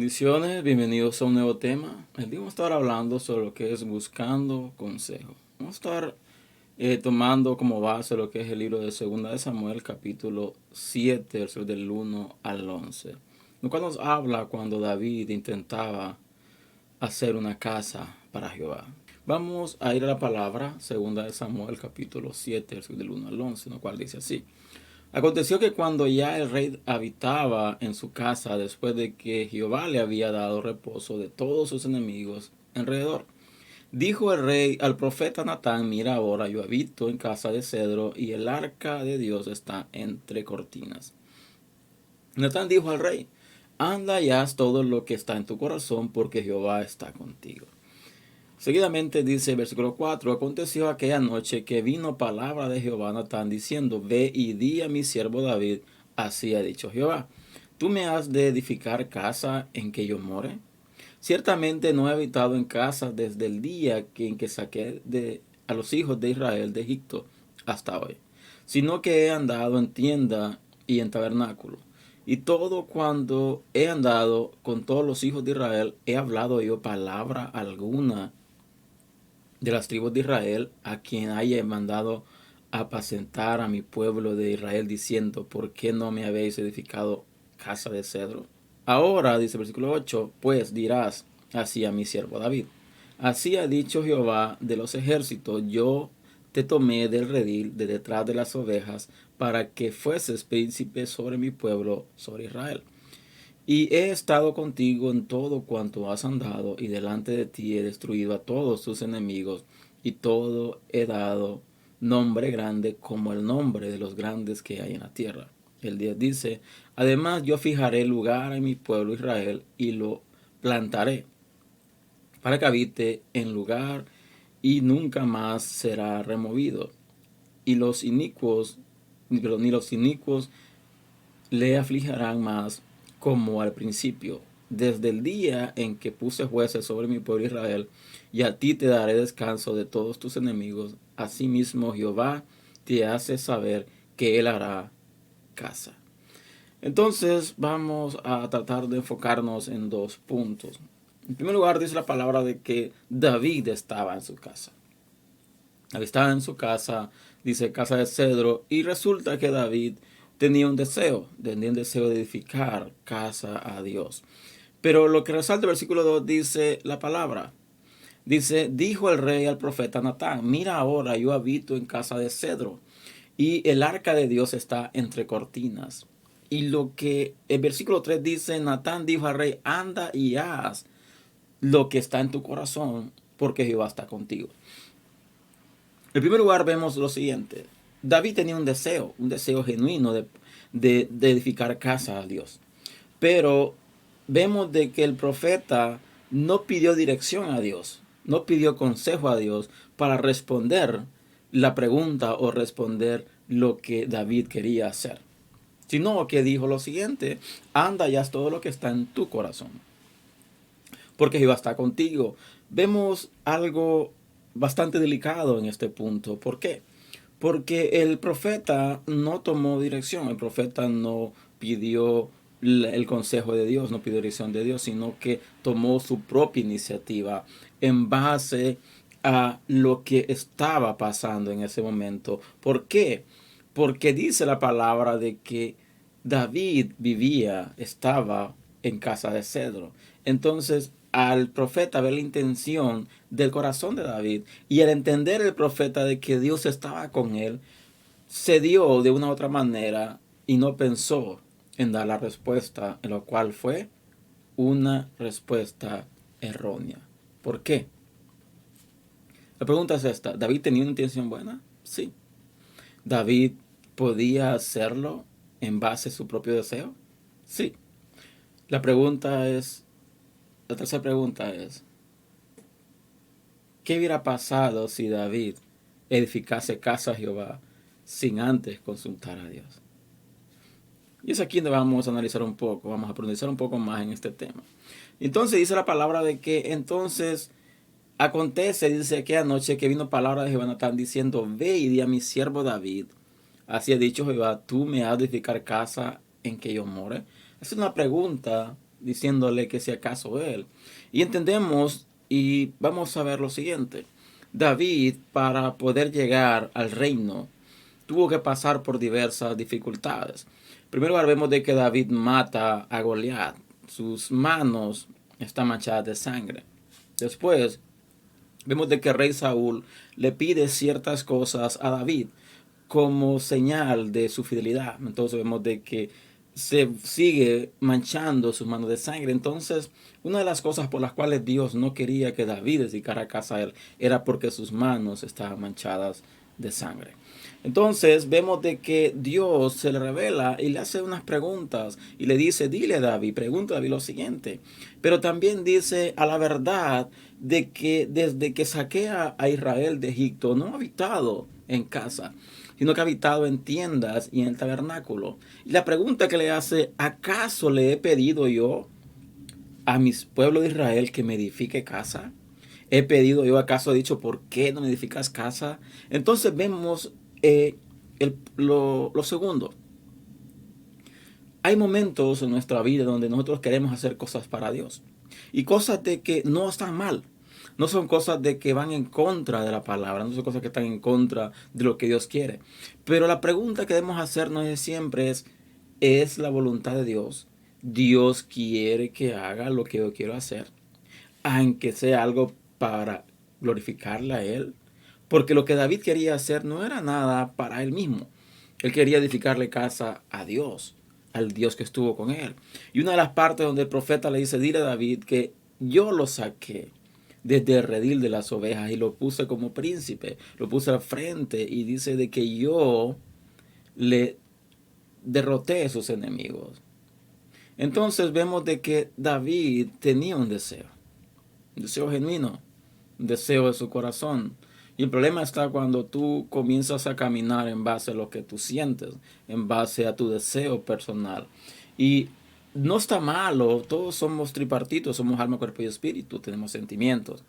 Bendiciones, bienvenidos a un nuevo tema. El día vamos a estar hablando sobre lo que es buscando consejo. Vamos a estar tomando como base lo que es el libro de Segunda de Samuel, capítulo 7, versos del 1 al 11. Lo cual nos habla cuando David intentaba hacer una casa para Jehová. Vamos a ir a la palabra, Segunda de Samuel, capítulo 7, versos del 1 al 11, lo cual dice así. Aconteció que cuando ya el rey habitaba en su casa, después de que Jehová le había dado reposo de todos sus enemigos alrededor, dijo el rey al profeta Natán: mira, ahora yo habito en casa de cedro y el arca de Dios está entre cortinas. Natán dijo al rey: anda y haz todo lo que está en tu corazón, porque Jehová está contigo. Seguidamente dice el versículo 4: aconteció aquella noche que vino palabra de Jehová a Natán diciendo: ve y di a mi siervo David, así ha dicho Jehová, ¿tú me has de edificar casa en que yo more? Ciertamente no he habitado en casa desde el día en que saqué a los hijos de Israel de Egipto hasta hoy, sino que he andado en tienda y en tabernáculo. Y todo cuando he andado con todos los hijos de Israel, he hablado yo palabra alguna de las tribus de Israel, a quien haya mandado apacentar a mi pueblo de Israel, diciendo: ¿por qué no me habéis edificado casa de cedro? Ahora, dice el versículo 8, pues dirás así a mi siervo David: así ha dicho Jehová de los ejércitos, yo te tomé del redil de detrás de las ovejas, para que fueses príncipe sobre mi pueblo, sobre Israel. Y he estado contigo en todo cuanto has andado, y delante de ti he destruido a todos tus enemigos, y todo he dado nombre grande como el nombre de los grandes que hay en la tierra. El 10 dice: además yo fijaré lugar en mi pueblo Israel, y lo plantaré, para que habite en lugar, y nunca más será removido. Y los inicuos, ni los inicuos le afligirán más como al principio, desde el día en que puse jueces sobre mi pueblo Israel, y a ti te daré descanso de todos tus enemigos. Asimismo Jehová te hace saber que él hará casa. Entonces vamos a tratar de enfocarnos en dos puntos. En primer lugar, dice la palabra de que David estaba en su casa. David estaba en su casa, dice casa de cedro, y resulta que David tenía un deseo de edificar casa a Dios. Pero lo que resalta el versículo 2 dice la palabra. Dice: dijo el rey al profeta Natán: mira, ahora yo habito en casa de cedro y el arca de Dios está entre cortinas. Y lo que el versículo 3 dice: Natán dijo al rey: anda y haz lo que está en tu corazón, porque Jehová está contigo. En primer lugar, vemos lo siguiente. David tenía un deseo genuino de edificar casa a Dios. Pero vemos de que el profeta no pidió dirección a Dios, no pidió consejo a Dios para responder la pregunta o responder lo que David quería hacer, sino que dijo lo siguiente: anda y haz todo lo que está en tu corazón, porque Jehová está contigo. Vemos algo bastante delicado en este punto. ¿Por qué? Porque el profeta no tomó dirección, el profeta no pidió el consejo de Dios, no pidió dirección de Dios, sino que tomó su propia iniciativa en base a lo que estaba pasando en ese momento. ¿Por qué? Porque dice la palabra de que David estaba en casa de cedro. Entonces, al profeta ver la intención del corazón de David y al entender el profeta de que Dios estaba con él, se dio de una u otra manera y no pensó en dar la respuesta, en lo cual fue una respuesta errónea. ¿Por qué? La pregunta es esta: ¿David tenía una intención buena? Sí. ¿David podía hacerlo en base a su propio deseo? Sí. La pregunta es, la tercera pregunta es: ¿qué hubiera pasado si David edificase casa a Jehová sin antes consultar a Dios? Y es aquí donde vamos a analizar un poco, vamos a profundizar un poco más en este tema. Entonces dice la palabra de que entonces acontece, dice que anoche que vino palabra de Jehová Natán diciendo: ve y di a mi siervo David, así ha dicho Jehová, tú me has de edificar casa en que yo more. Es una pregunta diciéndole que si acaso él. Y entendemos y vamos a ver lo siguiente. David, para poder llegar al reino, tuvo que pasar por diversas dificultades. Primero vemos de que David mata a Goliat. Sus manos están manchadas de sangre. Después vemos de que el rey Saúl le pide ciertas cosas a David como señal de su fidelidad. Entonces vemos de que se sigue manchando sus manos de sangre. Entonces, una de las cosas por las cuales Dios no quería que David dedicara casa a él era porque sus manos estaban manchadas de sangre. Entonces vemos de que Dios se le revela y le hace unas preguntas y le dice, dile David, pregunta a David lo siguiente. Pero también dice a la verdad de que desde que saqué a Israel de Egipto no ha habitado en casa, sino que ha habitado en tiendas y en el tabernáculo. Y la pregunta que le hace, ¿acaso le he pedido yo a mi pueblo de Israel que me edifique casa? ¿He pedido yo acaso he dicho por qué no me edificas casa? Entonces vemos lo segundo. Hay momentos en nuestra vida donde nosotros queremos hacer cosas para Dios. Y cosas de que no están mal. No son cosas de que van en contra de la palabra. No son cosas que están en contra de lo que Dios quiere. Pero la pregunta que debemos hacernos siempre ¿es la voluntad de Dios? ¿Dios quiere que haga lo que yo quiero hacer? Aunque sea algo para glorificarle a Él. Porque lo que David quería hacer no era nada para él mismo. Él quería edificarle casa a Dios, al Dios que estuvo con él. Y una de las partes donde el profeta le dice, dile a David que yo lo saqué desde el redil de las ovejas y lo puse como príncipe, lo puse al frente y dice de que yo le derroté a sus enemigos. Entonces vemos de que David tenía un deseo genuino, un deseo de su corazón. Y el problema está cuando tú comienzas a caminar en base a lo que tú sientes, en base a tu deseo personal. Y no está malo, todos somos tripartitos, somos alma, cuerpo y espíritu, tenemos sentimientos.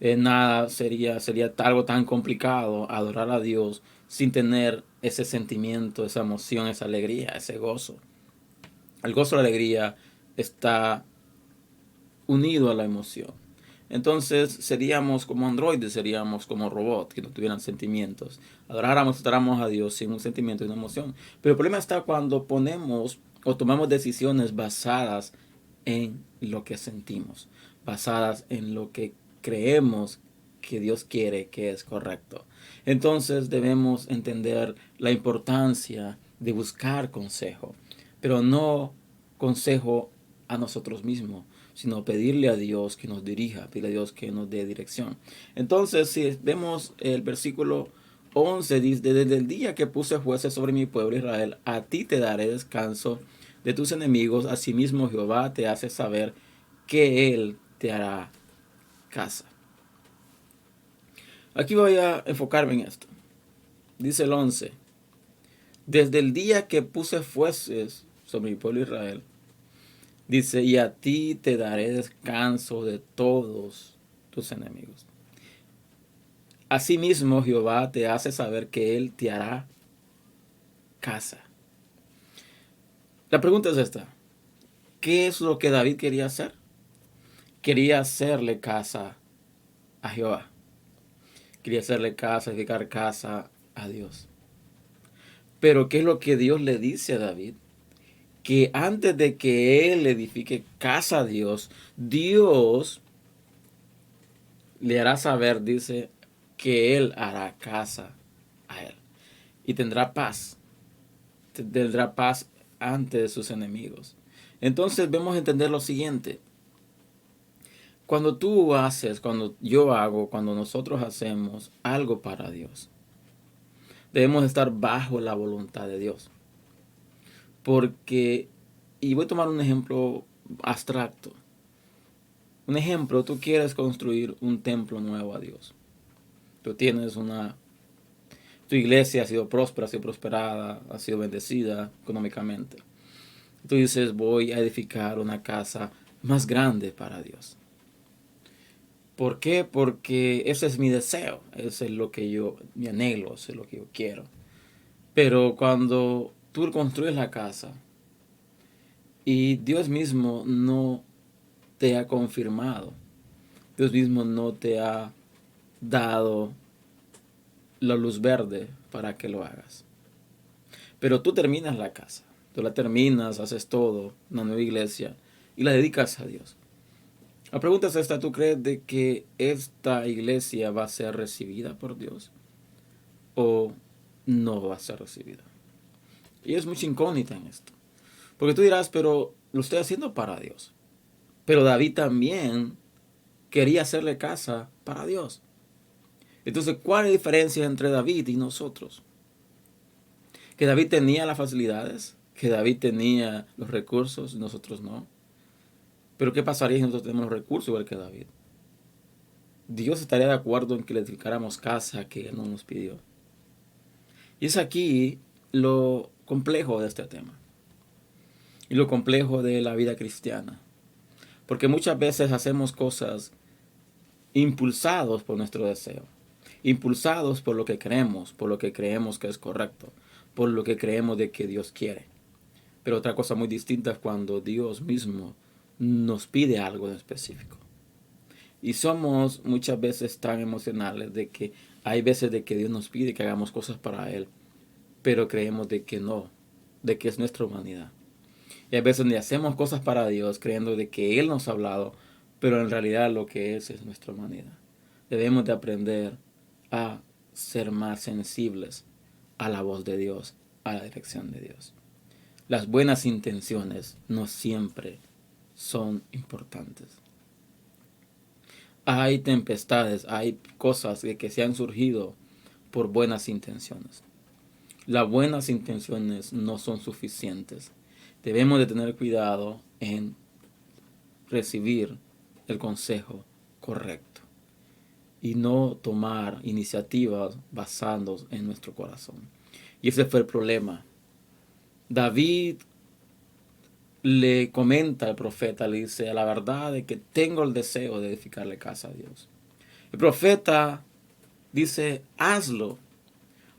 Nada sería algo tan complicado adorar a Dios sin tener ese sentimiento, esa emoción, esa alegría, ese gozo. El gozo y la alegría está unido a la emoción. Entonces seríamos como androides, seríamos como robots que no tuvieran sentimientos. Adoráramos a Dios sin un sentimiento y una emoción. Pero el problema está cuando ponemos o tomamos decisiones basadas en lo que sentimos, basadas en lo que creemos que Dios quiere que es correcto. Entonces debemos entender la importancia de buscar consejo, pero no consejo a nosotros mismos, sino pedirle a Dios que nos dirija, pedirle a Dios que nos dé dirección. Entonces, si vemos el versículo 11, dice, desde el día que puse jueces sobre mi pueblo Israel, a ti te daré descanso de tus enemigos, asimismo Jehová te hace saber que Él te hará casa. Aquí voy a enfocarme en esto. Dice el 11, desde el día que puse jueces sobre mi pueblo Israel, dice, y a ti te daré descanso de todos tus enemigos. Asimismo, Jehová te hace saber que Él te hará casa. La pregunta es esta. ¿Qué es lo que David quería hacer? Quería hacerle casa a Jehová. Quería hacerle casa, edificar casa a Dios. Pero ¿qué es lo que Dios le dice a David? Que antes de que él edifique casa a Dios, Dios le hará saber, dice, que él hará casa a él. Y tendrá paz. Tendrá paz ante sus enemigos. Entonces vemos entender lo siguiente. Cuando tú haces, cuando yo hago, cuando nosotros hacemos algo para Dios, debemos estar bajo la voluntad de Dios. Porque, y voy a tomar un ejemplo abstracto. Un ejemplo, tú quieres construir un templo nuevo a Dios. Tú tienes tu iglesia ha sido próspera, ha sido prosperada, ha sido bendecida económicamente. Tú dices, voy a edificar una casa más grande para Dios. ¿Por qué? Porque ese es mi deseo, ese es lo que mi anhelo, eso es lo que yo quiero. Pero cuando tú construyes la casa, Y Dios mismo no te ha confirmado. Dios mismo no te ha dado la luz verde para que lo hagas. Pero tú terminas la casa. Tú la terminas, haces todo, una nueva iglesia, y la dedicas a Dios. La pregunta es esta: ¿tú crees de que esta iglesia va a ser recibida por Dios o no va a ser recibida? Y es mucha incógnita en esto. Porque tú dirás, pero lo estoy haciendo para Dios. Pero David también quería hacerle casa para Dios. Entonces, ¿cuál es la diferencia entre David y nosotros? Que David tenía las facilidades, que David tenía los recursos y nosotros no. Pero ¿qué pasaría si nosotros tenemos los recursos igual que David? Dios estaría de acuerdo en que le edificáramos casa que Él no nos pidió. Y es aquí lo complejo de este tema. Y lo complejo de la vida cristiana. Porque muchas veces hacemos cosas impulsados por nuestro deseo. Impulsados por lo que creemos, por lo que creemos que es correcto, por lo que creemos de que Dios quiere. Pero otra cosa muy distinta es cuando Dios mismo nos pide algo en específico. Y somos muchas veces tan emocionales de que hay veces de que Dios nos pide que hagamos cosas para Él, pero creemos de que no, de que es nuestra humanidad. Y hay veces donde hacemos cosas para Dios creyendo de que Él nos ha hablado, pero en realidad lo que es nuestra humanidad. Debemos de aprender a ser más sensibles a la voz de Dios, a la dirección de Dios. Las buenas intenciones no siempre son importantes. Hay tempestades, hay cosas que se han surgido por buenas intenciones. Las buenas intenciones no son suficientes. Debemos de tener cuidado en recibir el consejo correcto y no tomar iniciativas basadas en nuestro corazón. Y ese fue el problema. David le comenta al profeta, le dice: a la verdad de que tengo el deseo de edificarle casa a Dios. El profeta dice: hazlo,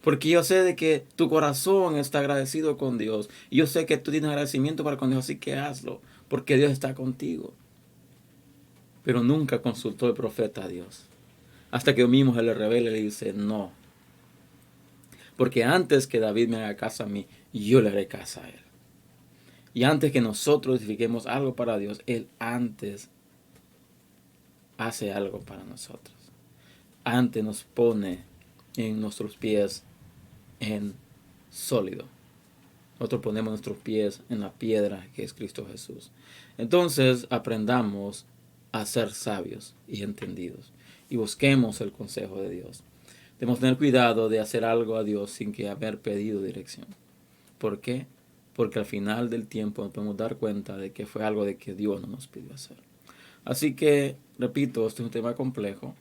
porque yo sé de que tu corazón está agradecido con Dios. Y yo sé que tú tienes agradecimiento para con Dios, así que hazlo, porque Dios está contigo. Pero nunca consultó el profeta a Dios. Hasta que mismo se le revela y le dice: no. Porque antes que David me haga casa a mí, yo le haré casa a él. Y antes que nosotros edifiquemos algo para Dios, Él antes hace algo para nosotros. Antes nos pone en nuestros pies en sólido. Nosotros ponemos nuestros pies en la piedra que es Cristo Jesús. Entonces aprendamos a ser sabios y entendidos. Y busquemos el consejo de Dios. Debemos tener cuidado de hacer algo a Dios sin que haber pedido dirección. ¿Por qué? Porque al final del tiempo nos podemos dar cuenta de que fue algo de que Dios no nos pidió hacer. Así que, repito, este es un tema complejo.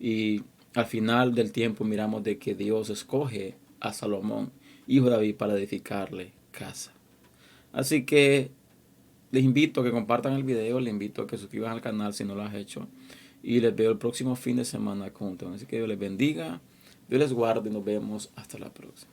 Y al final del tiempo miramos de que Dios escoge a Salomón, hijo de David, para edificarle casa. Así que les invito a que compartan el video, les invito a que suscriban al canal si no lo has hecho. Y les veo el próximo fin de semana con un tema. Así que Dios les bendiga, Dios les guarde y nos vemos hasta la próxima.